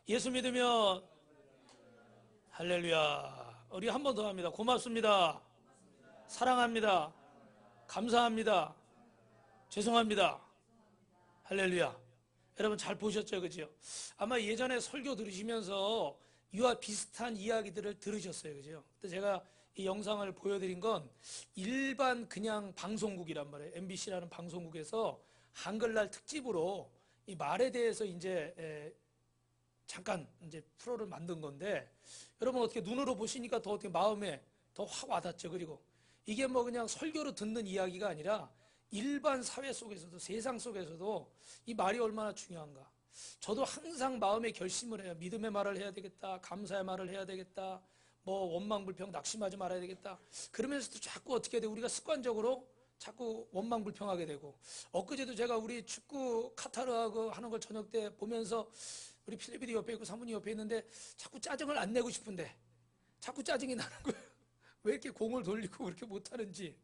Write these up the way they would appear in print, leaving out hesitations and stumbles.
예수 믿으면 할렐루야. 우리 한 번 더 합니다. 고맙습니다. 사랑합니다. 감사합니다. 죄송합니다. 할렐루야. 여러분 잘 보셨죠? 그죠? 아마 예전에 설교 들으시면서 이와 비슷한 이야기들을 들으셨어요. 그죠? 근데 제가 이 영상을 보여드린 건 일반 그냥 방송국이란 말이에요. MBC라는 방송국에서 한글날 특집으로 이 말에 대해서 이제 잠깐 이제 프로를 만든 건데, 여러분 어떻게 눈으로 보시니까 더 어떻게 마음에 더 확 와닿죠. 그리고 이게 뭐 그냥 설교로 듣는 이야기가 아니라 일반 사회 속에서도, 세상 속에서도 이 말이 얼마나 중요한가. 저도 항상 마음에 결심을 해요. 믿음의 말을 해야 되겠다, 감사의 말을 해야 되겠다, 뭐 원망불평 낙심하지 말아야 되겠다. 그러면서도 자꾸 어떻게 돼, 우리가 습관적으로 자꾸 원망불평하게 되고. 엊그제도 제가 우리 축구 카타르하고 하는 걸 저녁 때 보면서, 우리 필리핀이 옆에 있고 사모님 옆에 있는데 자꾸 짜증을 안 내고 싶은데 자꾸 짜증이 나는 거예요. 왜 이렇게 공을 돌리고 그렇게 못하는지.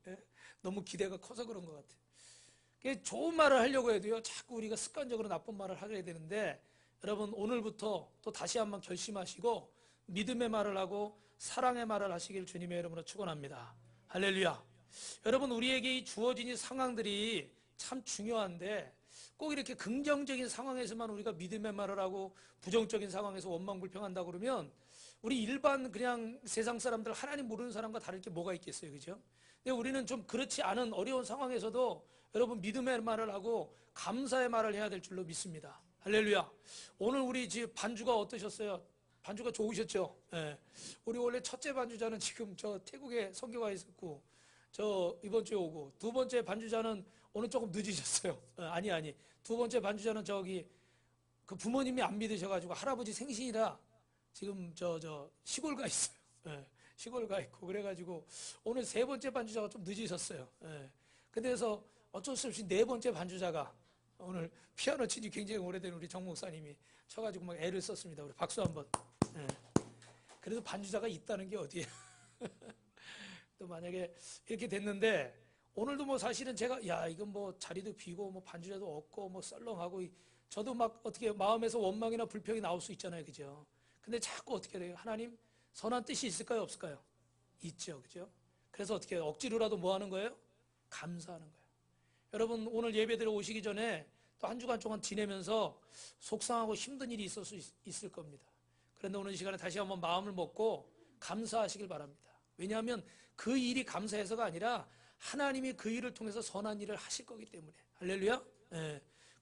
너무 기대가 커서 그런 것 같아요. 좋은 말을 하려고 해도요, 자꾸 우리가 습관적으로 나쁜 말을 하게 되는데, 여러분 오늘부터 또 다시 한번 결심하시고 믿음의 말을 하고 사랑의 말을 하시길 주님의 이름으로 축원합니다. 할렐루야. 여러분 우리에게 이 주어진 이 상황들이 참 중요한데, 꼭 이렇게 긍정적인 상황에서만 우리가 믿음의 말을 하고 부정적인 상황에서 원망불평한다 그러면 우리 일반 그냥 세상 사람들, 하나님 모르는 사람과 다를 게 뭐가 있겠어요. 그죠? 근데 우리는 좀 그렇지 않은 어려운 상황에서도 여러분 믿음의 말을 하고 감사의 말을 해야 될 줄로 믿습니다. 할렐루야. 오늘 우리 집 반주가 어떠셨어요? 반주가 좋으셨죠? 예. 우리 원래 첫째 반주자는 지금 저 태국에 선교가 있었고, 저 이번 주에 오고, 두 번째 반주자는 오늘 조금 늦으셨어요. 아니. 두 번째 반주자는 저기 그 부모님이 안 믿으셔가지고 할아버지 생신이라 지금 저 시골 가 있어요. 시골 가 있고 그래가지고 오늘 세 번째 반주자가 좀 늦으셨어요. 그래서 어쩔 수 없이 네 번째 반주자가 오늘 피아노 친지 굉장히 오래된 우리 정 목사님이 쳐가지고 막 애를 썼습니다. 우리 박수 한번. 그래도 반주자가 있다는 게 어디예요? 또 만약에 이렇게 됐는데, 오늘도 뭐 사실은 제가 이건 뭐 자리도 비고 뭐 반주자도 없고 뭐 썰렁하고, 저도 막 어떻게 마음에서 원망이나 불평이 나올 수 있잖아요. 그죠? 근데 자꾸 어떻게 돼요? 하나님 선한 뜻이 있을까요? 없을까요? 있죠. 그죠? 그래서 어떻게 해요? 억지로라도 뭐 하는 거예요? 감사하는 거예요. 여러분 오늘 예배드려 오시기 전에 또 한 주간 동안 지내면서 속상하고 힘든 일이 있을 수 있을 겁니다. 그런데 오늘 이 시간에 다시 한번 마음을 먹고 감사하시길 바랍니다. 왜냐하면 그 일이 감사해서가 아니라 하나님이 그 일을 통해서 선한 일을 하실 거기 때문에. 할렐루야.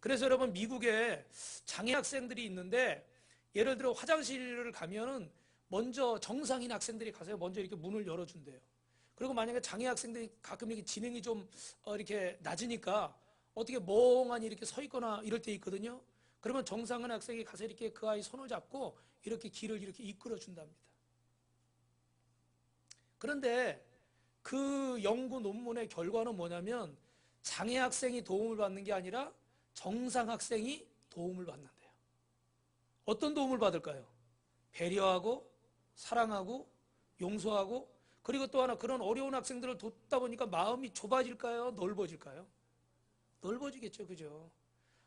그래서 여러분 미국에 장애 학생들이 있는데, 예를 들어 화장실을 가면은 먼저 정상인 학생들이 가서 먼저 이렇게 문을 열어준대요. 그리고 만약에 장애 학생들이 가끔 이렇게 지능이 좀 이렇게 낮으니까 어떻게 멍하니 이렇게 서 있거나 이럴 때 있거든요. 그러면 정상인 학생이 가서 이렇게 그 아이 손을 잡고 이렇게 길을 이렇게 이끌어 준답니다. 그런데 그 연구 논문의 결과는 뭐냐면, 장애 학생이 도움을 받는 게 아니라 정상 학생이 도움을 받는데요. 어떤 도움을 받을까요? 배려하고 사랑하고 용서하고, 그리고 또 하나, 그런 어려운 학생들을 돕다 보니까 마음이 좁아질까요? 넓어질까요? 넓어지겠죠. 그죠?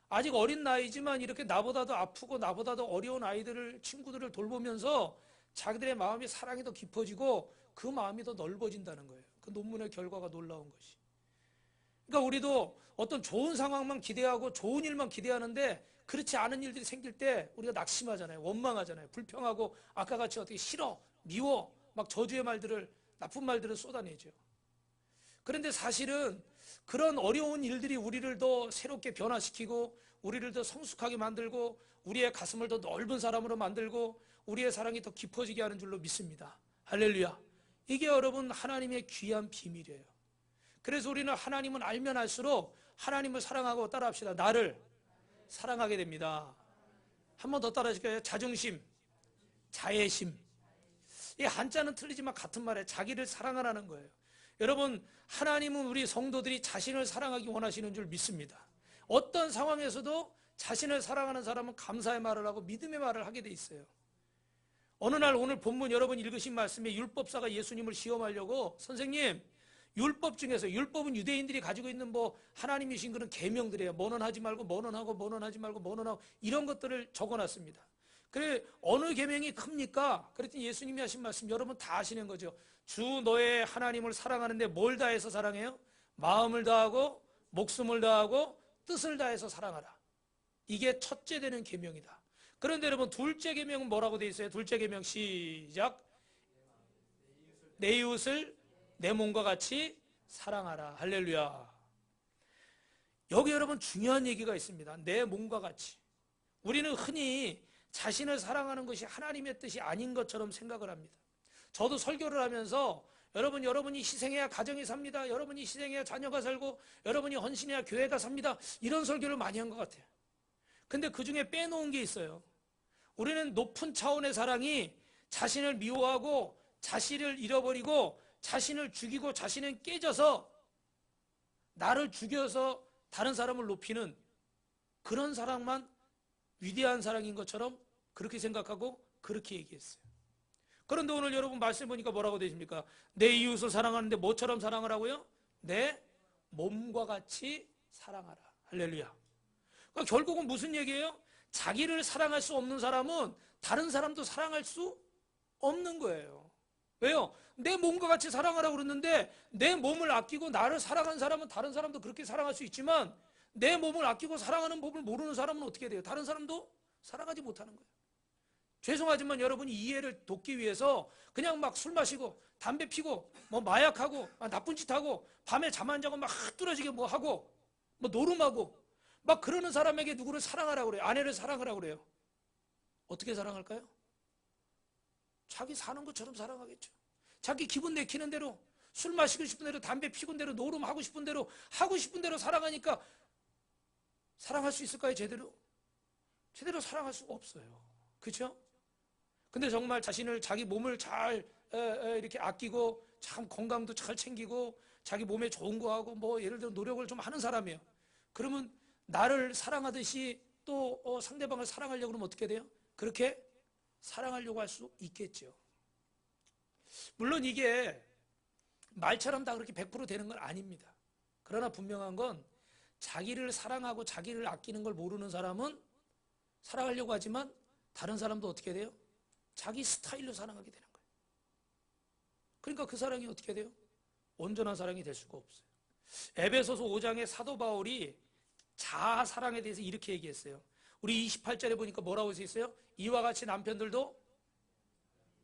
아직 어린 나이지만 이렇게 나보다도 아프고 나보다도 어려운 아이들을, 친구들을 돌보면서 자기들의 마음이 사랑이 더 깊어지고 그 마음이 더 넓어진다는 거예요. 그 논문의 결과가 놀라운 것이. 그러니까 우리도 어떤 좋은 상황만 기대하고 좋은 일만 기대하는데, 그렇지 않은 일들이 생길 때 우리가 낙심하잖아요. 원망하잖아요. 불평하고 아까 같이 어떻게 싫어, 미워, 막 저주의 말들을, 나쁜 말들을 쏟아내죠. 그런데 사실은 그런 어려운 일들이 우리를 더 새롭게 변화시키고 우리를 더 성숙하게 만들고 우리의 가슴을 더 넓은 사람으로 만들고 우리의 사랑이 더 깊어지게 하는 줄로 믿습니다. 할렐루야. 이게 여러분 하나님의 귀한 비밀이에요. 그래서 우리는 하나님은 알면 알수록 하나님을 사랑하고, 따라합시다. 나를 사랑하게 됩니다. 한 번 더 따라 하실까요? 자존심, 자애심. 이 한자는 틀리지만 같은 말에 자기를 사랑하라는 거예요. 여러분 하나님은 우리 성도들이 자신을 사랑하기 원하시는 줄 믿습니다. 어떤 상황에서도 자신을 사랑하는 사람은 감사의 말을 하고 믿음의 말을 하게 돼 있어요. 어느 날 오늘 본문 여러분 읽으신 말씀에 율법사가 예수님을 시험하려고, 선생님 율법 중에서, 율법은 유대인들이 가지고 있는 뭐 하나님이신 그런 계명들이에요. 뭐는 하지 말고 뭐는 하고 뭐는 하지 말고 뭐는 하고 이런 것들을 적어놨습니다. 그래, 어느 계명이 큽니까? 그랬더니 예수님이 하신 말씀 여러분 다 아시는 거죠. 주 너의 하나님을 사랑하는데 뭘 다해서 사랑해요? 마음을 다하고 목숨을 다하고 뜻을 다해서 사랑하라. 이게 첫째 되는 계명이다. 그런데 여러분 둘째 계명은 뭐라고 돼 있어요? 둘째 계명 시작. 내 이웃을 내 몸과 같이 사랑하라. 할렐루야. 여기 여러분 중요한 얘기가 있습니다. 내 몸과 같이. 우리는 흔히 자신을 사랑하는 것이 하나님의 뜻이 아닌 것처럼 생각을 합니다. 저도 설교를 하면서 여러분이 희생해야 가정이 삽니다. 여러분이 희생해야 자녀가 살고 여러분이 헌신해야 교회가 삽니다. 이런 설교를 많이 한 것 같아요. 근데 그 중에 빼놓은 게 있어요. 우리는 높은 차원의 사랑이 자신을 미워하고 자신을 잃어버리고 자신을 죽이고 자신은 깨져서 나를 죽여서 다른 사람을 높이는 그런 사랑만 위대한 사랑인 것처럼 그렇게 생각하고 그렇게 얘기했어요. 그런데 오늘 여러분 말씀 보니까 뭐라고 되십니까? 내 이웃을 사랑하는데 뭐처럼 사랑을 하고요? 내 몸과 같이 사랑하라. 할렐루야. 그러니까 결국은 무슨 얘기예요? 자기를 사랑할 수 없는 사람은 다른 사람도 사랑할 수 없는 거예요. 왜요? 내 몸과 같이 사랑하라고 그러는데 내 몸을 아끼고 나를 사랑하는 사람은 다른 사람도 그렇게 사랑할 수 있지만 내 몸을 아끼고 사랑하는 법을 모르는 사람은 어떻게 돼요? 다른 사람도 사랑하지 못하는 거예요. 죄송하지만 여러분이 이해를 돕기 위해서 그냥 막 술 마시고 담배 피고 뭐 마약하고 나쁜 짓 하고 밤에 잠 안 자고 막 뚫어지게 뭐 하고 뭐 노름하고 막 그러는 사람에게 누구를 사랑하라고 그래요? 아내를 사랑하라고 그래요? 어떻게 사랑할까요? 자기 사는 것처럼 사랑하겠죠. 자기 기분 내키는 대로 술 마시고 싶은 대로 담배 피고 대로 노름하고 싶은 대로 하고 싶은 대로 사랑하니까 사랑할 수 있을까요? 제대로 사랑할 수가 없어요. 그렇죠? 근데 정말 자기 몸을 잘 이렇게 아끼고 참 건강도 잘 챙기고 자기 몸에 좋은 거 하고 뭐 예를 들어 노력을 좀 하는 사람이에요. 그러면 나를 사랑하듯이 또 상대방을 사랑하려고 그러면 어떻게 돼요? 그렇게 사랑하려고 할 수 있겠죠. 물론 이게 말처럼 다 그렇게 100% 되는 건 아닙니다. 그러나 분명한 건 자기를 사랑하고 자기를 아끼는 걸 모르는 사람은 사랑하려고 하지만 다른 사람도 어떻게 돼요? 자기 스타일로 사랑하게 되는 거예요. 그러니까 그 사랑이 어떻게 돼요? 온전한 사랑이 될 수가 없어요. 에베소서 5장의 사도 바울이 자아 사랑에 대해서 이렇게 얘기했어요. 우리 28절에 보니까 뭐라고 써 있어요? 이와 같이 남편들도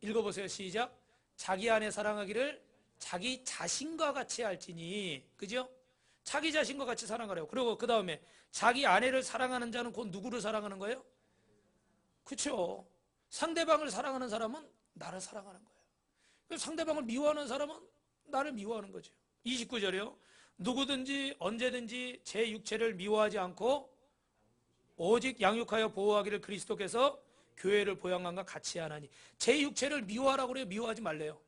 읽어보세요. 시작. 자기 아내 사랑하기를 자기 자신과 같이 할지니. 그죠? 자기 자신과 같이 사랑하래요. 그리고 그 다음에 자기 아내를 사랑하는 자는 곧 누구를 사랑하는 거예요? 그렇죠. 상대방을 사랑하는 사람은 나를 사랑하는 거예요. 상대방을 미워하는 사람은 나를 미워하는 거죠. 29절이요. 누구든지 언제든지 제 육체를 미워하지 않고 오직 양육하여 보호하기를 그리스도께서 교회를 보양함과 같이 하나니. 제 육체를 미워하라고 그래요? 미워하지 말래요?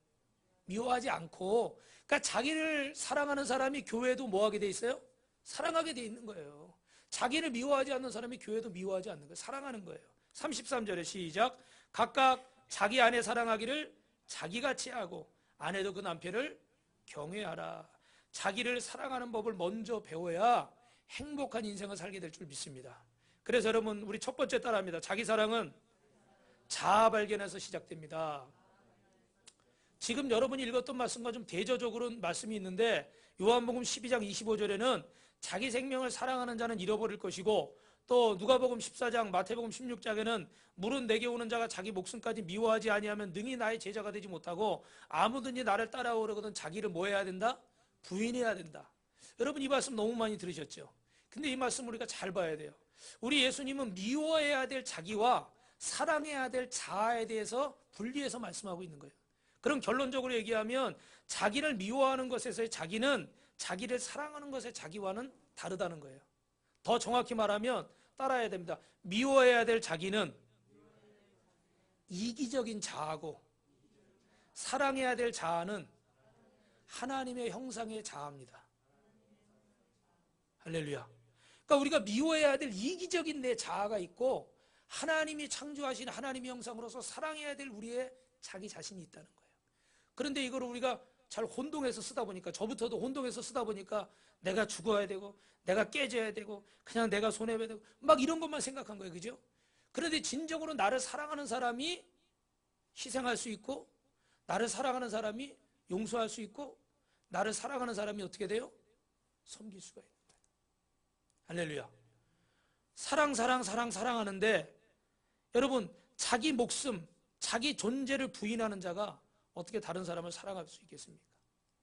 미워하지 않고. 그러니까 자기를 사랑하는 사람이 교회도 뭐하게 돼 있어요? 사랑하게 돼 있는 거예요. 자기를 미워하지 않는 사람이 교회도 미워하지 않는 거예요. 사랑하는 거예요. 33절에 시작. 각각 자기 아내 사랑하기를 자기같이 하고 아내도 그 남편을 경외하라. 자기를 사랑하는 법을 먼저 배워야 행복한 인생을 살게 될 줄 믿습니다. 그래서 여러분 우리 첫 번째 따라합니다. 자기 사랑은 자아 발견에서 시작됩니다. 지금 여러분이 읽었던 말씀과 좀 대조적으로 말씀이 있는데 요한복음 12장 25절에는 자기 생명을 사랑하는 자는 잃어버릴 것이고 또 누가복음 14장 마태복음 16장에는 물은 내게 오는 자가 자기 목숨까지 미워하지 아니하면 능히 나의 제자가 되지 못하고 아무든지 나를 따라오려거든 자기를 뭐 해야 된다? 부인해야 된다. 여러분 이 말씀 너무 많이 들으셨죠? 근데 이 말씀 우리가 잘 봐야 돼요. 우리 예수님은 미워해야 될 자기와 사랑해야 될 자아에 대해서 분리해서 말씀하고 있는 거예요. 그럼 결론적으로 얘기하면 자기를 미워하는 것에서의 자기는 자기를 사랑하는 것의 자기와는 다르다는 거예요. 더 정확히 말하면 따라야 됩니다. 미워해야 될 자기는 이기적인 자아고 사랑해야 될 자아는 하나님의 형상의 자아입니다. 할렐루야. 그러니까 우리가 미워해야 될 이기적인 내 자아가 있고 하나님이 창조하신 하나님의 형상으로서 사랑해야 될 우리의 자기 자신이 있다는 거예요. 그런데 이걸 우리가 잘 혼동해서 쓰다 보니까 저부터도 혼동해서 쓰다 보니까 내가 죽어야 되고 내가 깨져야 되고 그냥 내가 손해봐야 되고 막 이런 것만 생각한 거예요. 그죠? 그런데 진정으로 나를 사랑하는 사람이 희생할 수 있고, 나를 사랑하는 사람이 용서할 수 있고, 나를 사랑하는 사람이 어떻게 돼요? 섬길 수가 있는 거예요. 할렐루야. 사랑하는데 여러분, 자기 목숨, 자기 존재를 부인하는 자가 어떻게 다른 사람을 사랑할 수 있겠습니까?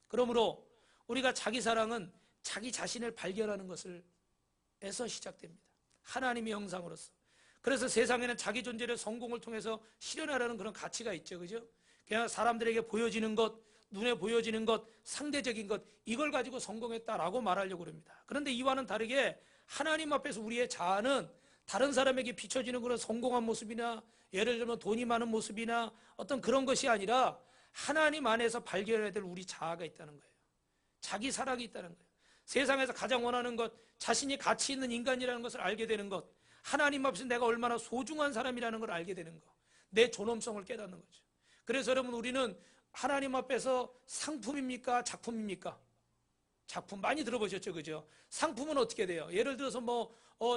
그러므로 우리가 자기 사랑은 자기 자신을 발견하는 것에서 시작됩니다. 하나님의 형상으로서. 그래서 세상에는 자기 존재를 성공을 통해서 실현하려는 그런 가치가 있죠. 그죠? 그냥 사람들에게 보여지는 것, 눈에 보여지는 것, 상대적인 것, 이걸 가지고 성공했다라고 말하려고 합니다. 그런데 이와는 다르게 하나님 앞에서 우리의 자아는 다른 사람에게 비춰지는 그런 성공한 모습이나, 예를 들면 돈이 많은 모습이나 어떤 그런 것이 아니라 하나님 안에서 발견해야 될 우리 자아가 있다는 거예요. 자기 사랑이 있다는 거예요. 세상에서 가장 원하는 것, 자신이 가치 있는 인간이라는 것을 알게 되는 것, 하나님 앞에서 내가 얼마나 소중한 사람이라는 걸 알게 되는 것, 내 존엄성을 깨닫는 거죠. 그래서 여러분, 우리는 하나님 앞에서 상품입니까? 작품입니까? 작품 많이 들어보셨죠? 그죠? 상품은 어떻게 돼요? 예를 들어서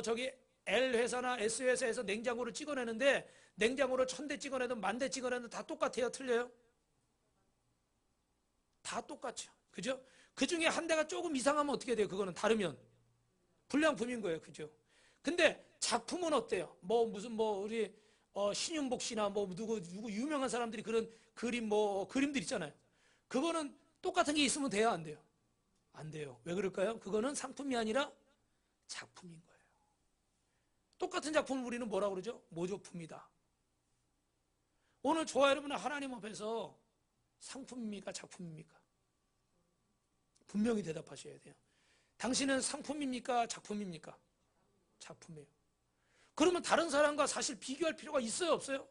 저기 L 회사나 S 회사에서 냉장고를 찍어내는데, 냉장고를 1000대 찍어내든 10,000대 찍어내든 다 똑같아요? 틀려요? 다 똑같죠. 그죠? 그 중에 한 대가 조금 이상하면 어떻게 돼요? 그거는 다르면 불량품인 거예요. 그죠? 근데 작품은 어때요? 우리 신윤복 씨나 누구 유명한 사람들이 그런 그림들 있잖아요. 그거는 똑같은 게 있으면 돼요? 안 돼요? 안 돼요. 왜 그럴까요? 그거는 상품이 아니라 작품인 거예요. 똑같은 작품을 우리는 뭐라고 그러죠? 모조품이다. 오늘 저와 여러분은 하나님 앞에서 상품입니까? 작품입니까? 분명히 대답하셔야 돼요. 당신은 상품입니까? 작품입니까? 작품이에요. 그러면 다른 사람과 사실 비교할 필요가 있어요? 없어요?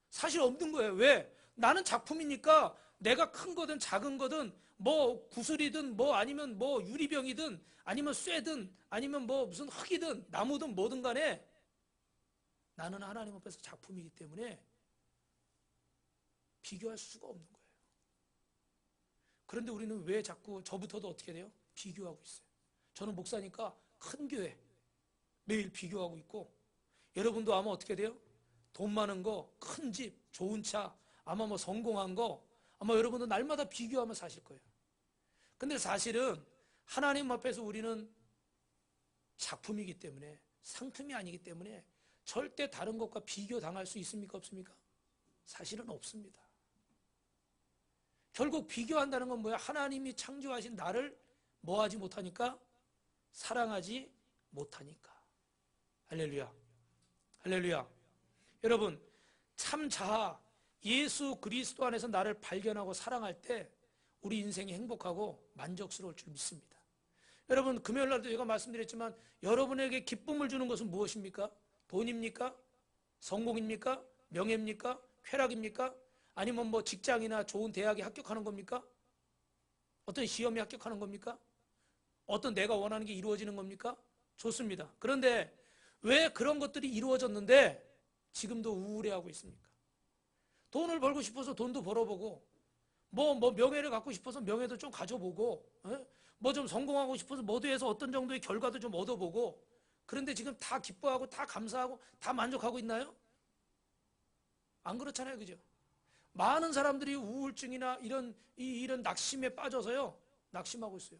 사실 없는 거예요. 왜? 나는 작품이니까 내가 큰 거든 작은 거든 구슬이든 아니면 유리병이든 아니면 쇠든 아니면 무슨 흙이든 나무든 뭐든 간에 나는 하나님 앞에서 작품이기 때문에 비교할 수가 없는 거예요. 그런데 우리는 왜 자꾸 저부터도 어떻게 돼요? 비교하고 있어요. 저는 목사니까 큰 교회 매일 비교하고 있고, 여러분도 아마 어떻게 돼요? 돈 많은 거, 큰 집, 좋은 차, 아마 성공한 거, 아마 여러분도 날마다 비교하며 사실 거예요. 근데 사실은 하나님 앞에서 우리는 작품이기 때문에, 상품이 아니기 때문에 절대 다른 것과 비교당할 수 있습니까? 없습니까? 사실은 없습니다. 결국 비교한다는 건 뭐야? 하나님이 창조하신 나를 뭐하지 못하니까? 사랑하지 못하니까. 할렐루야. 할렐루야. 여러분, 참 자아, 예수 그리스도 안에서 나를 발견하고 사랑할 때 우리 인생이 행복하고 만족스러울 줄 믿습니다. 여러분, 금요일 날도 제가 말씀드렸지만 여러분에게 기쁨을 주는 것은 무엇입니까? 돈입니까? 성공입니까? 명예입니까? 쾌락입니까? 아니면 직장이나 좋은 대학에 합격하는 겁니까? 어떤 시험에 합격하는 겁니까? 어떤 내가 원하는 게 이루어지는 겁니까? 좋습니다. 그런데 왜 그런 것들이 이루어졌는데 지금도 우울해하고 있습니까? 돈을 벌고 싶어서 돈도 벌어보고, 명예를 갖고 싶어서 명예도 좀 가져보고, 좀 성공하고 싶어서 모두에서 어떤 정도의 결과도 좀 얻어보고, 그런데 지금 다 기뻐하고 다 감사하고 다 만족하고 있나요? 안 그렇잖아요. 그죠? 많은 사람들이 우울증이나 이런 낙심에 빠져서요, 낙심하고 있어요.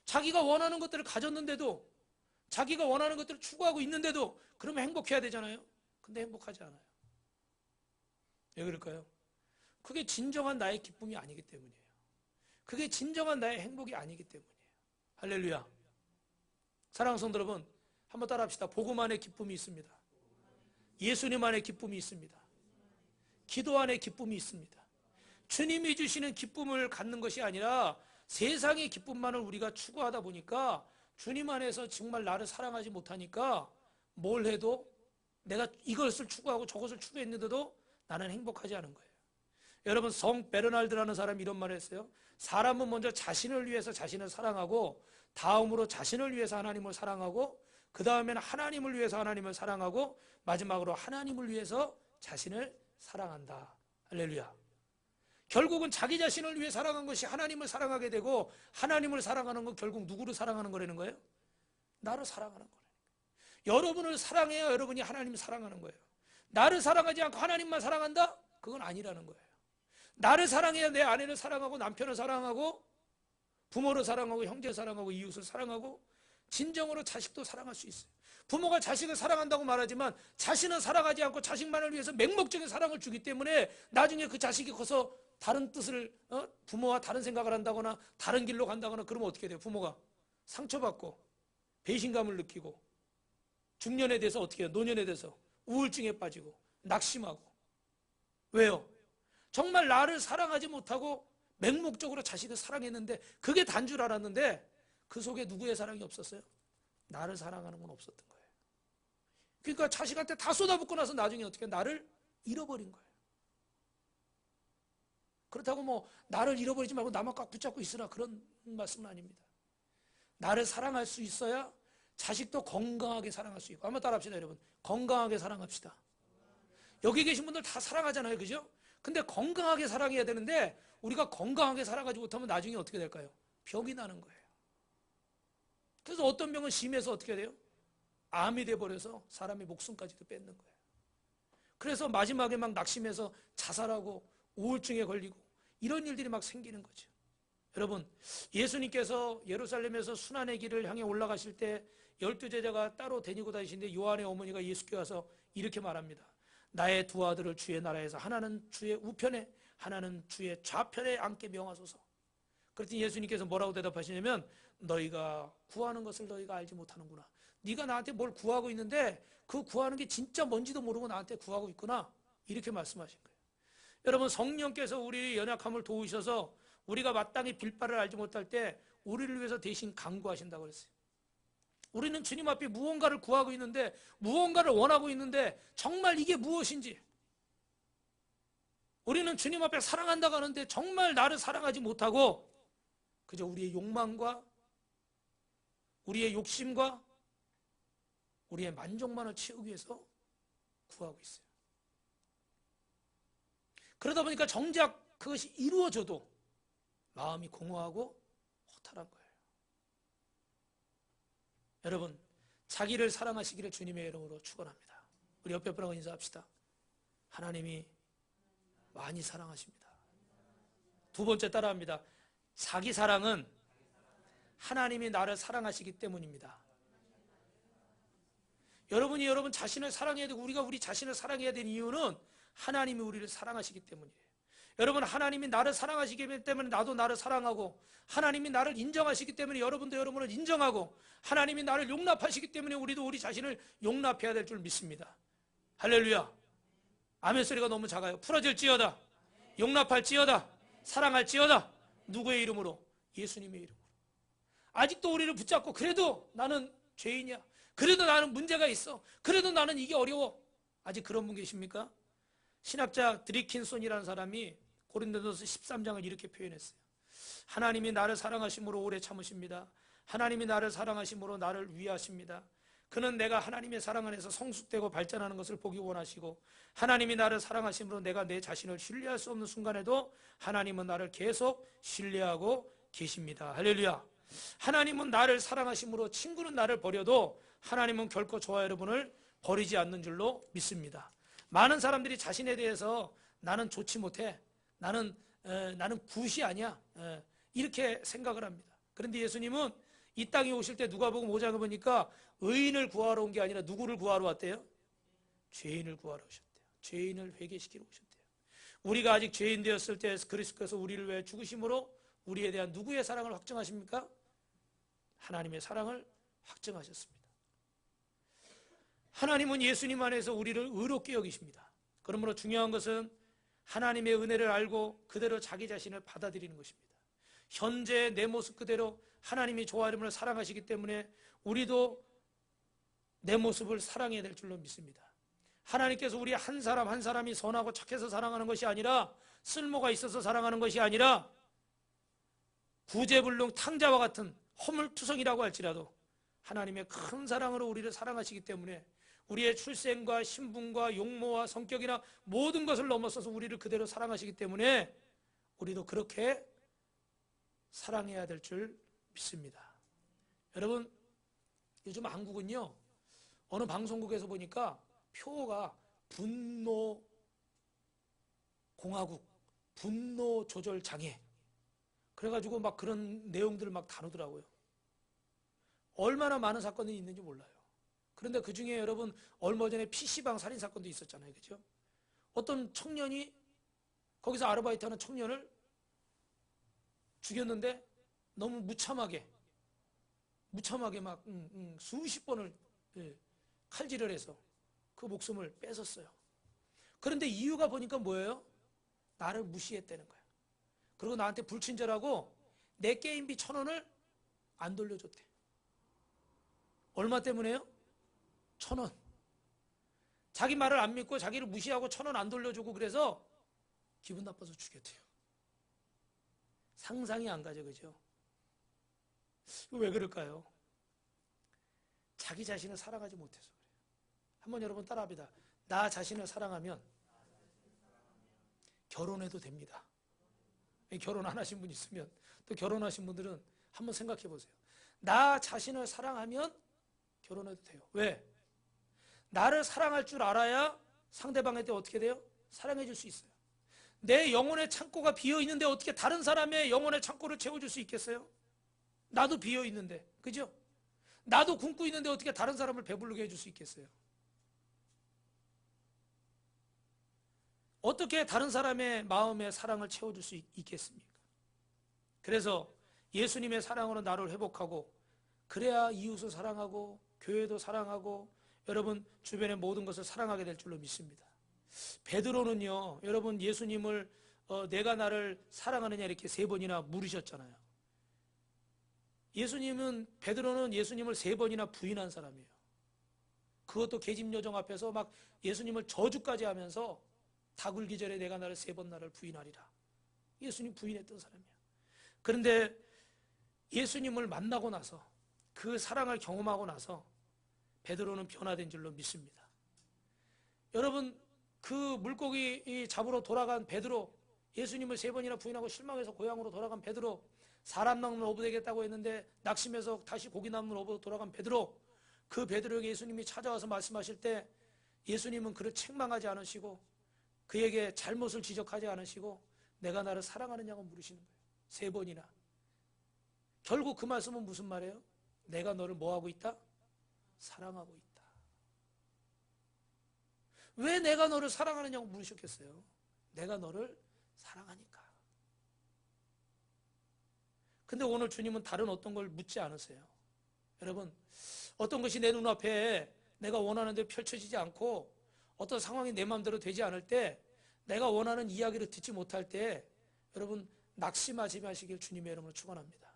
자기가 원하는 것들을 가졌는데도, 자기가 원하는 것들을 추구하고 있는데도, 그러면 행복해야 되잖아요. 근데 행복하지 않아요. 왜 그럴까요? 그게 진정한 나의 기쁨이 아니기 때문이에요. 그게 진정한 나의 행복이 아니기 때문이에요. 할렐루야. 사랑하는 성도 여러분, 한번 따라 합시다. 복음 안에 기쁨이 있습니다. 예수님 안에 기쁨이 있습니다. 기도 안에 기쁨이 있습니다. 주님이 주시는 기쁨을 갖는 것이 아니라 세상의 기쁨만을 우리가 추구하다 보니까 주님 안에서 정말 나를 사랑하지 못하니까 뭘 해도 내가 이것을 추구하고 저것을 추구했는데도 나는 행복하지 않은 거예요. 여러분, 성 베르날드라는 사람이 이런 말을 했어요. 사람은 먼저 자신을 위해서 자신을 사랑하고, 다음으로 자신을 위해서 하나님을 사랑하고, 그 다음에는 하나님을 위해서 하나님을 사랑하고, 마지막으로 하나님을 위해서 자신을 사랑한다. 할렐루야. 결국은 자기 자신을 위해 사랑한 것이 하나님을 사랑하게 되고, 하나님을 사랑하는 건 결국 누구를 사랑하는 거라는 거예요? 나를 사랑하는 거라는 거예요. 여러분을 사랑해야 여러분이 하나님을 사랑하는 거예요. 나를 사랑하지 않고 하나님만 사랑한다? 그건 아니라는 거예요. 나를 사랑해야 내 아내를 사랑하고 남편을 사랑하고 부모를 사랑하고 형제를 사랑하고 이웃을 사랑하고 진정으로 자식도 사랑할 수 있어요. 부모가 자식을 사랑한다고 말하지만 자신은 사랑하지 않고 자식만을 위해서 맹목적인 사랑을 주기 때문에 나중에 그 자식이 커서 다른 뜻을 부모와 다른 생각을 한다거나 다른 길로 간다거나 그러면 어떻게 돼요? 부모가 상처받고 배신감을 느끼고 중년에 돼서 어떻게 해요? 노년에 돼서 우울증에 빠지고 낙심하고. 왜요? 정말 나를 사랑하지 못하고 맹목적으로 자식을 사랑했는데 그게 단 줄 알았는데 그 속에 누구의 사랑이 없었어요? 나를 사랑하는 건 없었던 거예요. 그러니까 자식한테 다 쏟아붓고 나서 나중에 어떻게 나를 잃어버린 거예요. 그렇다고 뭐 나를 잃어버리지 말고 나만 꽉 붙잡고 있으라 그런 말씀은 아닙니다. 나를 사랑할 수 있어야 자식도 건강하게 사랑할 수 있고. 한번 따라합시다 여러분. 건강하게 사랑합시다. 여기 계신 분들 다 사랑하잖아요, 그죠? 근데 건강하게 사랑해야 되는데 우리가 건강하게 살아가지 못하면 나중에 어떻게 될까요? 병이 나는 거예요. 그래서 어떤 병은 심해서 어떻게 돼요? 암이 돼버려서 사람의 목숨까지도 뺏는 거예요. 그래서 마지막에 막 낙심해서 자살하고 우울증에 걸리고 이런 일들이 막 생기는 거죠. 여러분, 예수님께서 예루살렘에서 순환의 길을 향해 올라가실 때 12제자가 따로 다니고 다니시는데 요한의 어머니가 예수께 와서 이렇게 말합니다. 나의 두 아들을 주의 나라에서 하나는 주의 우편에 하나는 주의 좌편에 앉게 명하소서. 그랬더니 예수님께서 뭐라고 대답하시냐면 너희가 구하는 것을 너희가 알지 못하는구나. 네가 나한테 뭘 구하고 있는데 그 구하는 게 진짜 뭔지도 모르고 나한테 구하고 있구나. 이렇게 말씀하신 거예요. 여러분, 성령께서 우리의 연약함을 도우셔서 우리가 마땅히 빌바를 알지 못할 때 우리를 위해서 대신 간구하신다고 그랬어요. 우리는 주님 앞에 무언가를 구하고 있는데 무언가를 원하고 있는데 정말 이게 무엇인지 우리는 주님 앞에 사랑한다고 하는데 정말 나를 사랑하지 못하고 그저 우리의 욕망과 우리의 욕심과 우리의 만족만을 채우기 위해서 구하고 있어요. 그러다 보니까 정작 그것이 이루어져도 마음이 공허하고 허탈한 거예요. 여러분, 자기를 사랑하시기를 주님의 이름으로 축원합니다. 우리 옆에 분하고 인사합시다. 하나님이 많이 사랑하십니다. 두 번째 따라합니다. 자기 사랑은 하나님이 나를 사랑하시기 때문입니다. 여러분이 여러분 자신을 사랑해야 되고 우리가 우리 자신을 사랑해야 되는 이유는 하나님이 우리를 사랑하시기 때문이에요. 여러분, 하나님이 나를 사랑하시기 때문에 나도 나를 사랑하고 하나님이 나를 인정하시기 때문에 여러분도 여러분을 인정하고 하나님이 나를 용납하시기 때문에 우리도 우리 자신을 용납해야 될 줄 믿습니다. 할렐루야. 아멘 소리가 너무 작아요. 풀어질지어다. 용납할지어다. 사랑할지어다. 누구의 이름으로? 예수님의 이름으로. 아직도 우리를 붙잡고 그래도 나는 죄인이야. 그래도 나는 문제가 있어. 그래도 나는 이게 어려워. 아직 그런 분 계십니까? 신학자 드리킨손이라는 사람이 고린도전서 13장을 이렇게 표현했어요. 하나님이 나를 사랑하심으로 오래 참으십니다. 하나님이 나를 사랑하심으로 나를 위하십니다. 그는 내가 하나님의 사랑 안에서 성숙되고 발전하는 것을 보기 원하시고 하나님이 나를 사랑하심으로 내가 내 자신을 신뢰할 수 없는 순간에도 하나님은 나를 계속 신뢰하고 계십니다. 할렐루야. 하나님은 나를 사랑하심으로 친구는 나를 버려도 하나님은 결코 저와 여러분을 버리지 않는 줄로 믿습니다. 많은 사람들이 자신에 대해서 나는 좋지 못해. 나는 굿이 아니야. 이렇게 생각을 합니다. 그런데 예수님은 이 땅에 오실 때 누가복음 5장을 보니까 의인을 구하러 온 게 아니라 누구를 구하러 왔대요? 죄인을 구하러 오셨대요. 죄인을 회개시키러 오셨대요. 우리가 아직 죄인 되었을 때 그리스도께서 우리를 위해 죽으심으로 우리에 대한 누구의 사랑을 확증하십니까? 하나님의 사랑을 확증하셨습니다. 하나님은 예수님 안에서 우리를 의롭게 여기십니다. 그러므로 중요한 것은 하나님의 은혜를 알고 그대로 자기 자신을 받아들이는 것입니다. 현재 내 모습 그대로 하나님이 저와 여러분을 사랑하시기 때문에 우리도 내 모습을 사랑해야 될 줄로 믿습니다. 하나님께서 우리 한 사람 한 사람이 선하고 착해서 사랑하는 것이 아니라 쓸모가 있어서 사랑하는 것이 아니라 구제불능 탕자와 같은 허물투성이라고 할지라도 하나님의 큰 사랑으로 우리를 사랑하시기 때문에 우리의 출생과 신분과 용모와 성격이나 모든 것을 넘어서서 우리를 그대로 사랑하시기 때문에 우리도 그렇게 사랑해야 될 줄 믿습니다. 여러분, 요즘 한국은요 어느 방송국에서 보니까 표어가 분노 공화국, 분노 조절 장애. 그래가지고 막 그런 내용들을 막 다루더라고요. 얼마나 많은 사건이 있는지 몰라요. 그런데 그 중에 여러분 얼마 전에 PC방 살인 사건도 있었잖아요. 그죠? 어떤 청년이 거기서 아르바이트하는 청년을 죽였는데 너무 무참하게 막 수십 번을 칼질을 해서 그 목숨을 뺏었어요. 그런데 이유가 보니까 뭐예요? 나를 무시했다는 거야. 그리고 나한테 불친절하고 내 게임비 1,000원을 안 돌려줬대. 얼마 때문에요? 1,000원. 자기 말을 안 믿고 자기를 무시하고 1,000원 안 돌려주고 그래서 기분 나빠서 죽였대요. 상상이 안 가죠, 그죠? 왜 그럴까요? 자기 자신을 사랑하지 못해서 그래요. 한번 여러분 따라합니다. 나 자신을 사랑하면 결혼해도 됩니다. 결혼 안 하신 분 있으면, 또 결혼하신 분들은 한번 생각해 보세요. 나 자신을 사랑하면 결혼해도 돼요. 왜? 나를 사랑할 줄 알아야 상대방한테 어떻게 돼요? 사랑해 줄 수 있어요. 내 영혼의 창고가 비어 있는데 어떻게 다른 사람의 영혼의 창고를 채워줄 수 있겠어요? 나도 비어 있는데, 그죠? 나도 굶고 있는데 어떻게 다른 사람을 배부르게 해줄 수 있겠어요? 어떻게 다른 사람의 마음에 사랑을 채워줄 수 있겠습니까? 그래서 예수님의 사랑으로 나를 회복하고, 그래야 이웃을 사랑하고 교회도 사랑하고 여러분 주변의 모든 것을 사랑하게 될 줄로 믿습니다. 베드로는요, 여러분 예수님을 내가 나를 사랑하느냐 이렇게 3번이나 물으셨잖아요. 베드로는 예수님을 3번이나 부인한 사람이에요. 그것도 계집요정 앞에서 막 예수님을 저주까지 하면서 다 굴기 전에 내가 나를 3번 나를 부인하리라. 예수님 부인했던 사람이야. 그런데 예수님을 만나고 나서 그 사랑을 경험하고 나서 베드로는 변화된 줄로 믿습니다. 여러분 그 물고기 잡으러 돌아간 베드로, 예수님을 3번이나 부인하고 실망해서 고향으로 돌아간 베드로, 사람 낚는 어부 되겠다고 했는데 낙심해서 다시 고기 낚는 어부로 돌아간 베드로, 그 베드로에게 예수님이 찾아와서 말씀하실 때 예수님은 그를 책망하지 않으시고 그에게 잘못을 지적하지 않으시고 내가 나를 사랑하느냐고 물으시는 거예요. 3번이나. 결국 그 말씀은 무슨 말이에요? 내가 너를 뭐하고 있다? 사랑하고 있다. 왜 내가 너를 사랑하느냐고 물으셨겠어요? 내가 너를 사랑하니까. 근데 오늘 주님은 다른 어떤 걸 묻지 않으세요. 여러분, 어떤 것이 내 눈앞에 내가 원하는 대로 펼쳐지지 않고 어떤 상황이 내 마음대로 되지 않을 때, 내가 원하는 이야기를 듣지 못할 때 여러분 낙심하지 마시길 주님의 이름으로 축원합니다.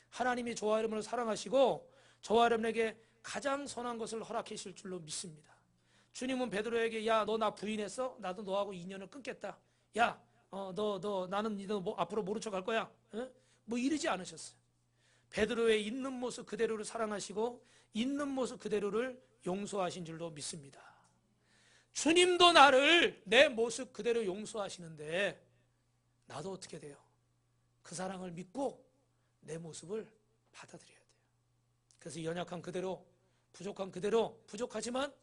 하나님이 저와 여러분을 사랑하시고 저와 여러분에게 가장 선한 것을 허락해 주실 줄로 믿습니다. 주님은 베드로에게 야, 너 나 부인했어? 나도 너하고 인연을 끊겠다. 야, 나는 너 앞으로 모른 척 할 거야. 뭐 이러지 않으셨어요. 베드로의 있는 모습 그대로를 사랑하시고 있는 모습 그대로를 용서하신 줄로 믿습니다. 주님도 나를 내 모습 그대로 용서하시는데 나도 어떻게 돼요? 그 사랑을 믿고 내 모습을 받아들여야 돼요. 그래서 연약한 그대로, 부족한 그대로, 부족하지만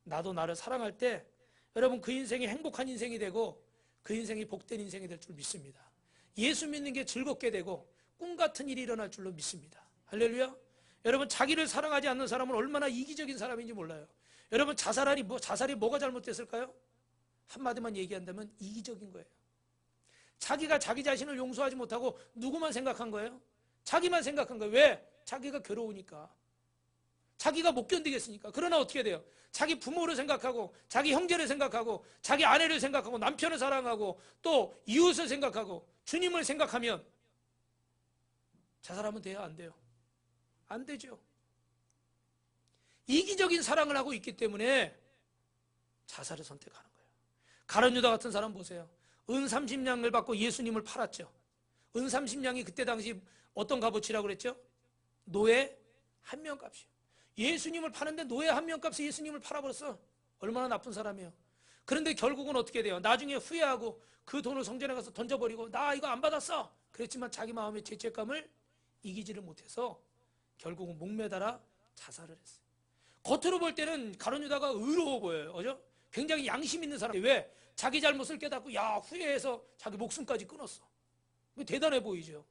나도 나를 사랑할 때 여러분 그 인생이 행복한 인생이 되고 그 인생이 복된 인생이 될 줄 믿습니다. 예수 믿는 게 즐겁게 되고 꿈 같은 일이 일어날 줄로 믿습니다. 할렐루야. 여러분 자기를 사랑하지 않는 사람은 얼마나 이기적인 사람인지 몰라요. 여러분 자살이 뭐가 잘못됐을까요? 한마디만 얘기한다면 이기적인 거예요. 자기가 자기 자신을 용서하지 못하고 누구만 생각한 거예요? 자기만 생각한 거예요. 왜? 자기가 괴로우니까. 자기가 못 견디겠으니까. 그러나 어떻게 돼요? 자기 부모를 생각하고 자기 형제를 생각하고 자기 아내를 생각하고 남편을 사랑하고 또 이웃을 생각하고 주님을 생각하면 자살하면 돼요? 안 돼요? 안 되죠. 이기적인 사랑을 하고 있기 때문에 자살을 선택하는 거예요. 가룟 유다 같은 사람 보세요. 은 30냥을 받고 예수님을 팔았죠. 은 30냥이 그때 당시 어떤 값어치라고 그랬죠? 노예 한 명 값이요. 예수님을 파는데 노예 한 명 값에 예수님을 팔아버렸어. 얼마나 나쁜 사람이에요. 그런데 결국은 어떻게 돼요? 나중에 후회하고 그 돈을 성전에 가서 던져버리고 나 이거 안 받았어. 그랬지만 자기 마음의 죄책감을 이기지를 못해서 결국은 목매달아 자살을 했어요. 겉으로 볼 때는 가룟 유다가 의로워 보여요. 그죠? 굉장히 양심 있는 사람. 왜? 자기 잘못을 깨닫고 야 후회해서 자기 목숨까지 끊었어. 대단해 보이죠.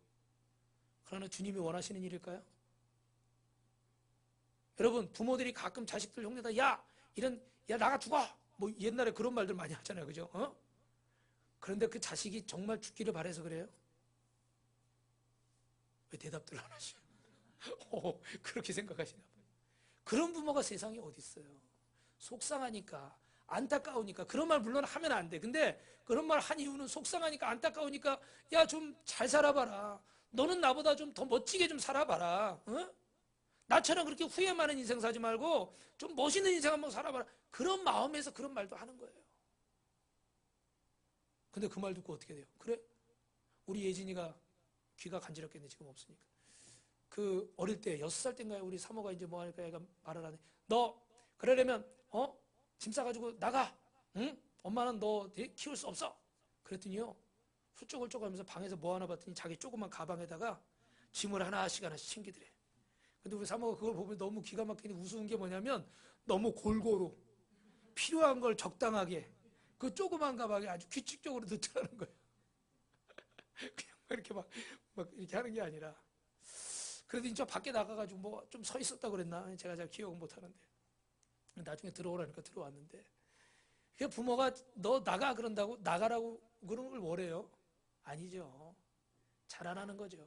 그러나 주님이 원하시는 일일까요? 여러분, 부모들이 가끔 자식들 흉내다 야 나가 죽어 뭐 옛날에 그런 말들 많이 하잖아요. 그죠? 그런데 그 자식이 정말 죽기를 바라서 그래요? 왜 대답들 안 하셔요? 그렇게 생각하시나 봐요. 그런 부모가 세상에 어디 있어요? 속상하니까, 안타까우니까. 그런 말 물론 하면 안 돼. 근데 그런 말 한 이유는 속상하니까, 안타까우니까 야 좀 잘 살아봐라. 너는 나보다 좀 더 멋지게 좀 살아봐라. 나처럼 그렇게 후회 많은 인생 사지 말고 좀 멋있는 인생 한번 살아봐라. 그런 마음에서 그런 말도 하는 거예요. 근데 그 말 듣고 어떻게 돼요? 그래? 우리 예진이가 귀가 간지럽겠네. 지금 없으니까. 그 어릴 때 6살 때인가요? 우리 사모가 이제 뭐 하니까 얘가 말을 하네. 너 그러려면 짐 싸가지고 나가. 응? 엄마는 너 키울 수 없어. 그랬더니요. 훌쩍훌쩍 하면서 방에서 뭐 하나 봤더니 자기 조그만 가방에다가 짐을 하나씩 챙기더래. 근데 우리 사모가 그걸 보면 너무 기가 막히게 우스운 게 뭐냐면 너무 골고루 필요한 걸 적당하게 그 조그만 가방에 아주 규칙적으로 넣자는 거예요. 그냥 이렇게 막 이렇게 하는 게 아니라. 그래도 이제 밖에 나가가지고 뭐 좀 서 있었다 그랬나? 제가 잘 기억은 못 하는데. 나중에 들어오라니까 들어왔는데. 그 부모가 너 나가 그런다고 나가라고 그런 걸 뭐래요? 아니죠. 자라나는 거죠.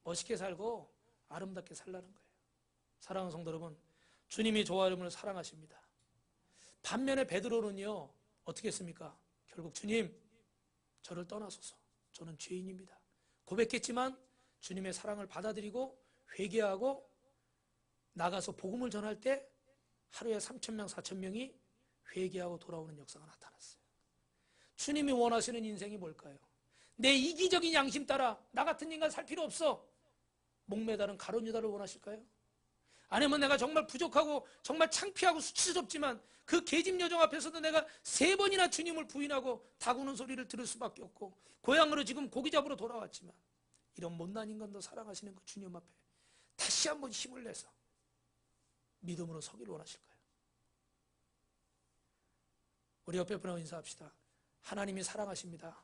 멋있게 살고 아름답게 살라는 거예요. 사랑하는 성도 여러분, 주님이 저와 여러분을 사랑하십니다. 반면에 베드로는요, 어떻게 했습니까? 결국 주님, 저를 떠나소서. 저는 죄인입니다. 고백했지만 주님의 사랑을 받아들이고 회개하고 나가서 복음을 전할 때 하루에 3,000명, 4,000명이 회개하고 돌아오는 역사가 나타났어요. 주님이 원하시는 인생이 뭘까요? 내 이기적인 양심 따라 나 같은 인간 살 필요 없어. 목매다른 가룟 유다를 원하실까요? 아니면 내가 정말 부족하고 정말 창피하고 수치스럽지만 그 계집 여정 앞에서도 내가 3번이나 주님을 부인하고 다구는 소리를 들을 수밖에 없고 고향으로 지금 고기 잡으러 돌아왔지만 이런 못난 인간도 사랑하시는 그 주님 앞에 다시 한번 힘을 내서 믿음으로 서기를 원하실까요? 우리 옆에 분하고 인사합시다. 하나님이 사랑하십니다.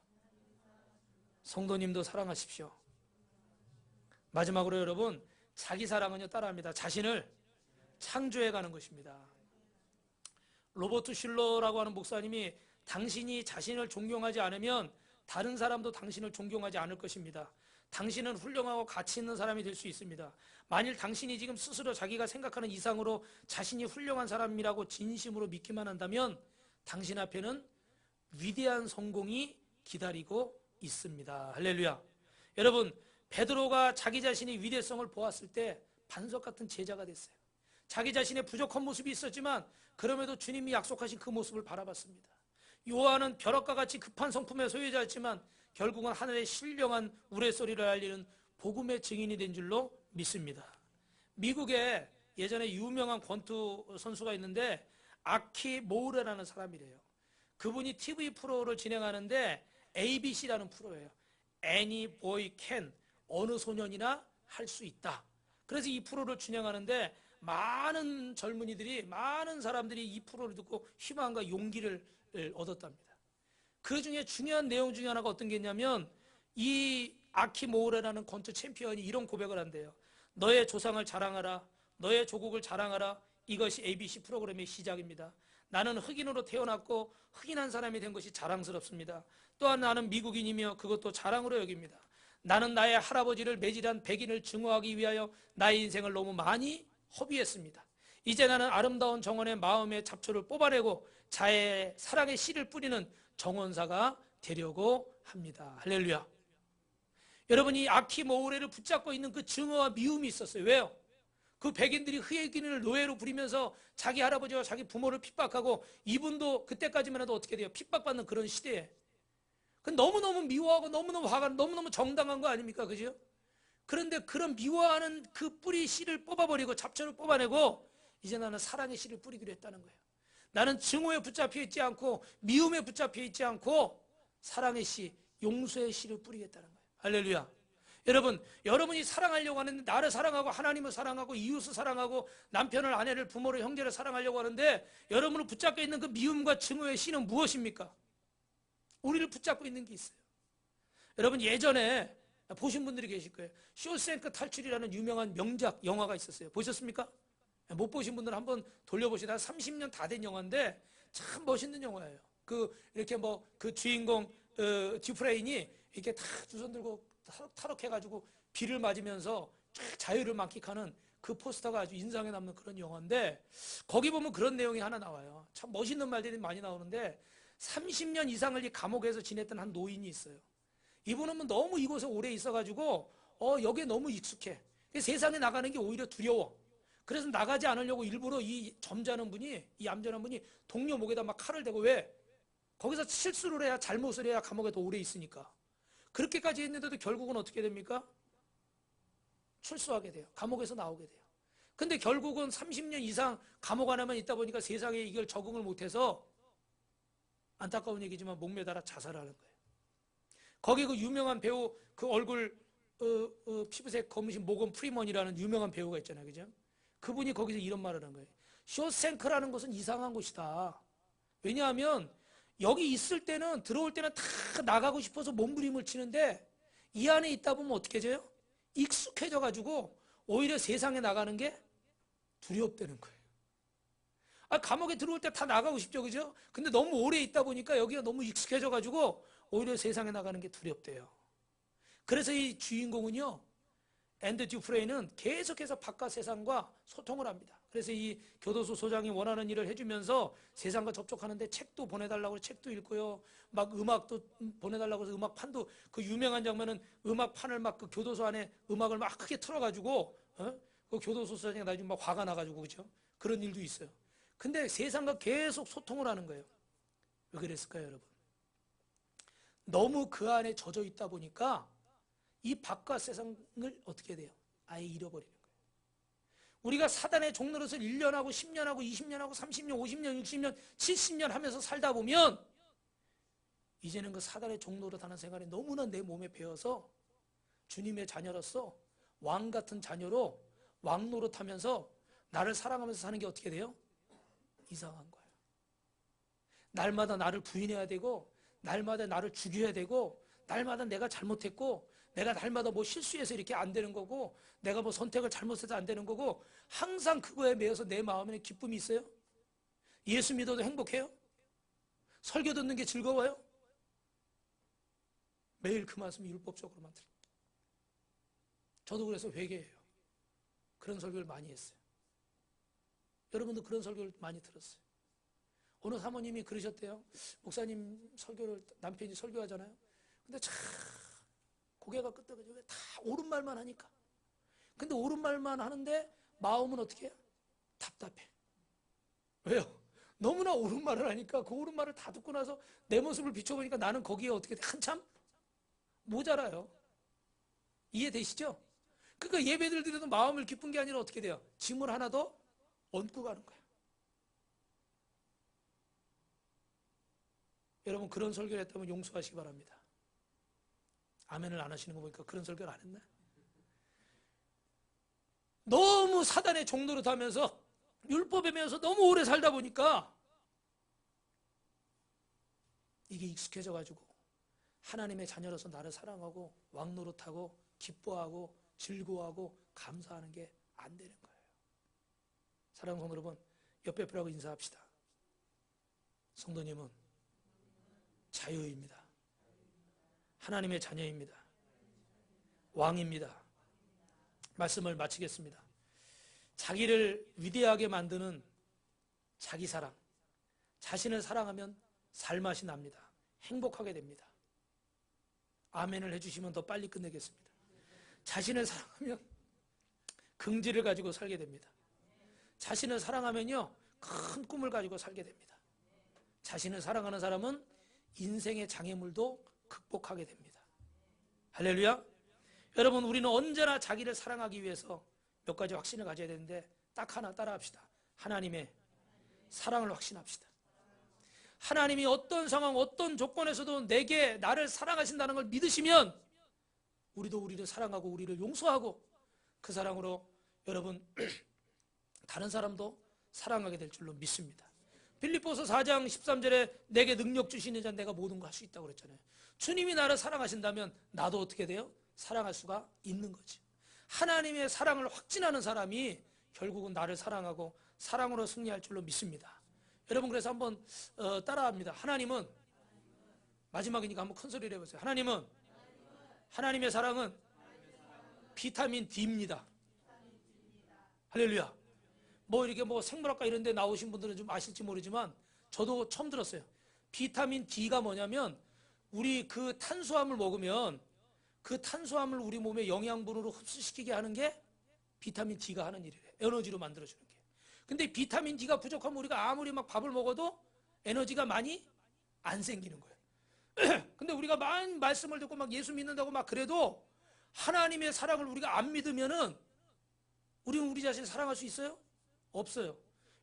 성도님도 사랑하십시오. 마지막으로 여러분, 자기 사랑은요 따라합니다. 자신을 창조해 가는 것입니다. 로버트 슐러라고 하는 목사님이 당신이 자신을 존경하지 않으면 다른 사람도 당신을 존경하지 않을 것입니다. 당신은 훌륭하고 가치 있는 사람이 될 수 있습니다. 만일 당신이 지금 스스로 자기가 생각하는 이상으로 자신이 훌륭한 사람이라고 진심으로 믿기만 한다면 당신 앞에는 위대한 성공이 기다리고 있습니다. 할렐루야. 여러분, 베드로가 자기 자신의 위대성을 보았을 때 반석 같은 제자가 됐어요. 자기 자신의 부족한 모습이 있었지만 그럼에도 주님이 약속하신 그 모습을 바라봤습니다. 요한은 벼락과 같이 급한 성품의 소유자였지만 결국은 하늘의 신령한 우레소리를 알리는 복음의 증인이 된 줄로 믿습니다. 미국에 예전에 유명한 권투 선수가 있는데 아키 모우레라는 사람이래요. 그분이 TV 프로를 진행하는데 ABC라는 프로예요. Any boy can. 어느 소년이나 할 수 있다. 그래서 이 프로를 진행하는데 많은 젊은이들이, 많은 사람들이 이 프로를 듣고 희망과 용기를 얻었답니다. 그 중에 중요한 내용 중에 하나가 어떤 게 있냐면 이 아키 모우레라는 권투 챔피언이 이런 고백을 한대요. 너의 조상을 자랑하라. 너의 조국을 자랑하라. 이것이 ABC 프로그램의 시작입니다. 나는 흑인으로 태어났고 흑인한 사람이 된 것이 자랑스럽습니다. 또한 나는 미국인이며 그것도 자랑으로 여깁니다. 나는 나의 할아버지를 매질한 백인을 증오하기 위하여 나의 인생을 너무 많이 허비했습니다. 이제 나는 아름다운 정원의 마음의 잡초를 뽑아내고 자의 사랑의 씨를 뿌리는 정원사가 되려고 합니다. 할렐루야. 여러분, 이 아키 모우레를 붙잡고 있는 그 증오와 미움이 있었어요. 왜요? 그 백인들이 흑인을 노예로 부리면서 자기 할아버지와 자기 부모를 핍박하고 이분도 그때까지만 해도 어떻게 돼요? 핍박받는 그런 시대에 너무너무 미워하고 너무너무 화가 너무너무 정당한 거 아닙니까? 그죠? 그런데 그런 미워하는 그 뿌리 씨를 뽑아버리고 잡초를 뽑아내고 이제 나는 사랑의 씨를 뿌리기로 했다는 거예요. 나는 증오에 붙잡혀 있지 않고 미움에 붙잡혀 있지 않고 사랑의 씨, 용서의 씨를 뿌리겠다는 거예요. 할렐루야. 여러분, 여러분이 사랑하려고 하는데, 나를 사랑하고 하나님을 사랑하고 이웃을 사랑하고 남편을, 아내를, 부모를, 형제를 사랑하려고 하는데, 여러분을 붙잡고 있는 그 미움과 증오의 신은 무엇입니까? 우리를 붙잡고 있는 게 있어요. 여러분, 예전에 보신 분들이 계실 거예요. 쇼생크 탈출이라는 유명한 명작 영화가 있었어요. 보셨습니까? 못 보신 분들은 한번 돌려보시다. 30년 다 된 영화인데 참 멋있는 영화예요. 이렇게 그 주인공 듀프레인이 이렇게 다 두 손 들고 탈옥해가지고 비를 맞으면서 자유를 만끽하는 그 포스터가 아주 인상에 남는 그런 영화인데, 거기 보면 그런 내용이 하나 나와요. 참 멋있는 말들이 많이 나오는데, 30년 이상을 이 감옥에서 지냈던 한 노인이 있어요. 이분은 너무 이곳에 오래 있어가지고 여기에 너무 익숙해. 세상에 나가는 게 오히려 두려워. 그래서 나가지 않으려고 일부러 이 얌전한 분이 동료 목에다 막 칼을 대고, 왜? 거기서 실수를 해야, 잘못을 해야 감옥에 더 오래 있으니까. 그렇게까지 했는데도 결국은 어떻게 됩니까? 출소하게 돼요. 감옥에서 나오게 돼요. 근데 결국은 30년 이상 감옥 안에만 있다 보니까 세상에 이걸 적응을 못해서, 안타까운 얘기지만 목매달아 자살하는 거예요. 거기 그 유명한 배우, 그 얼굴 피부색 검으신 모건 프리먼이라는 유명한 배우가 있잖아요. 그죠? 그분이 거기서 이런 말을 한 거예요. 쇼생크라는 곳은 이상한 곳이다. 왜냐하면 여기 있을 때는, 들어올 때는 다 나가고 싶어서 몸부림을 치는데, 이 안에 있다 보면 어떻게 해져요? 익숙해져 가지고 오히려 세상에 나가는 게 두렵다는 거예요. 감옥에 들어올 때 다 나가고 싶죠. 그죠? 근데 너무 오래 있다 보니까 여기가 너무 익숙해져 가지고 오히려 세상에 나가는 게 두렵대요. 그래서 이 주인공은요, 앤드 듀프레인은 계속해서 바깥 세상과 소통을 합니다. 그래서 이 교도소 소장이 원하는 일을 해주면서 세상과 접촉하는데 책도 보내달라고 책도 읽고요, 막 음악도 보내달라고 해서 음악판도, 그 유명한 장면은 음악판을 막 그 교도소 안에 음악을 막 크게 틀어가지고 그 교도소 소장이 나중에 막 화가 나가지고, 그죠? 그런 일도 있어요. 근데 세상과 계속 소통을 하는 거예요. 왜 그랬을까요, 여러분? 너무 그 안에 젖어 있다 보니까 이 바깥 세상을 어떻게 돼요? 아예 잃어버리는 거예요. 우리가 사단의 종노릇을 1년하고 10년하고 20년하고 30년, 50년, 60년, 70년 하면서 살다 보면 이제는 그 사단의 종노릇 하는 생활이 너무나 내 몸에 배어서 주님의 자녀로서 왕 같은 자녀로 왕 노릇하면서 나를 사랑하면서 사는 게 어떻게 돼요? 이상한 거예요. 날마다 나를 부인해야 되고, 날마다 나를 죽여야 되고, 날마다 내가 잘못했고, 내가 날마다 뭐 실수해서 이렇게 안 되는 거고, 내가 뭐 선택을 잘못해서 안 되는 거고, 항상 그거에 매여서 내 마음에 기쁨이 있어요? 예수 믿어도 행복해요? 설교 듣는 게 즐거워요? 매일 그 말씀 율법적으로만 들어요. 저도 그래서 회개해요. 그런 설교를 많이 했어요. 여러분도 그런 설교를 많이 들었어요. 어느 사모님이 그러셨대요. 목사님 설교를, 남편이 설교하잖아요. 근데 참 고개가 끄덕여져. 왜 다 옳은 말만 하니까. 근데 옳은 말만 하는데 마음은 어떻게 해요? 답답해. 왜요? 너무나 옳은 말을 하니까 그 옳은 말을 다 듣고 나서 내 모습을 비춰보니까 나는 거기에 어떻게 돼? 한참 모자라요. 이해되시죠? 그러니까 예배들 드려도 마음을 기쁜 게 아니라 어떻게 돼요? 짐을 하나 더 얹고 가는 거예요. 여러분, 그런 설교를 했다면 용서하시기 바랍니다. 아멘을 안 하시는 거 보니까 그런 설교를 안 했나? 너무 사단의 종노릇 하면서 율법에 매여서 너무 오래 살다 보니까 이게 익숙해져 가지고 하나님의 자녀로서 나를 사랑하고 왕 노릇하고 기뻐하고 즐거워하고 감사하는 게 안 되는 거예요. 사랑하는 성도 여러분, 옆에 분하고 인사합시다. 성도님은 자유입니다. 하나님의 자녀입니다. 왕입니다. 말씀을 마치겠습니다. 자기를 위대하게 만드는 자기 사랑, 자신을 사랑하면 살맛이 납니다. 행복하게 됩니다. 아멘을 해주시면 더 빨리 끝내겠습니다. 자신을 사랑하면 긍지를 가지고 살게 됩니다. 자신을 사랑하면요, 큰 꿈을 가지고 살게 됩니다. 자신을 사랑하는 사람은 인생의 장애물도 극복하게 됩니다. 할렐루야. 여러분, 우리는 언제나 자기를 사랑하기 위해서 몇 가지 확신을 가져야 되는데, 딱 하나 따라합시다. 하나님의 사랑을 확신합시다. 하나님이 어떤 상황, 어떤 조건에서도 나를 사랑하신다는 걸 믿으시면 우리도 우리를 사랑하고 우리를 용서하고 그 사랑으로 여러분 다른 사람도 사랑하게 될 줄로 믿습니다. 빌립보서 4장 13절에 내게 능력 주시는 자 내가 모든 거 할 수 있다고 그랬잖아요. 주님이 나를 사랑하신다면 나도 어떻게 돼요? 사랑할 수가 있는 거지. 하나님의 사랑을 확진하는 사람이 결국은 나를 사랑하고 사랑으로 승리할 줄로 믿습니다. 여러분 그래서 한번 따라합니다. 하나님은 마지막이니까 한번 큰 소리를 해보세요. 하나님은 하나님의 사랑은 비타민 D입니다. 할렐루야. 뭐 이렇게 뭐 생물학과 이런 데 나오신 분들은 좀 아실지 모르지만 저도 처음 들었어요. 비타민 D가 뭐냐면 우리 그 탄수화물 먹으면 그 탄수화물 우리 몸에 영양분으로 흡수시키게 하는 게 비타민 D가 하는 일이래요. 에너지로 만들어주는 게. 근데 비타민 D가 부족하면 우리가 아무리 막 밥을 먹어도 에너지가 많이 안 생기는 거예요. 근데 우리가 많이 말씀을 듣고 막 예수 믿는다고 막 그래도 하나님의 사랑을 우리가 안 믿으면은 우리는 우리 자신을 사랑할 수 있어요? 없어요.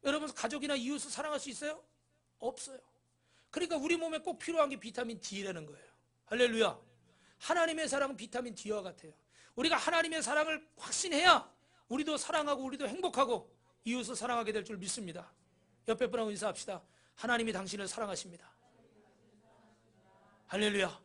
여러분 가족이나 이웃을 사랑할 수 있어요? 없어요. 그러니까 우리 몸에 꼭 필요한 게 비타민 D라는 거예요. 할렐루야. 하나님의 사랑은 비타민 D와 같아요. 우리가 하나님의 사랑을 확신해야 우리도 사랑하고 우리도 행복하고 이웃을 사랑하게 될 줄 믿습니다. 옆에 분하고 인사합시다. 하나님이 당신을 사랑하십니다. 할렐루야.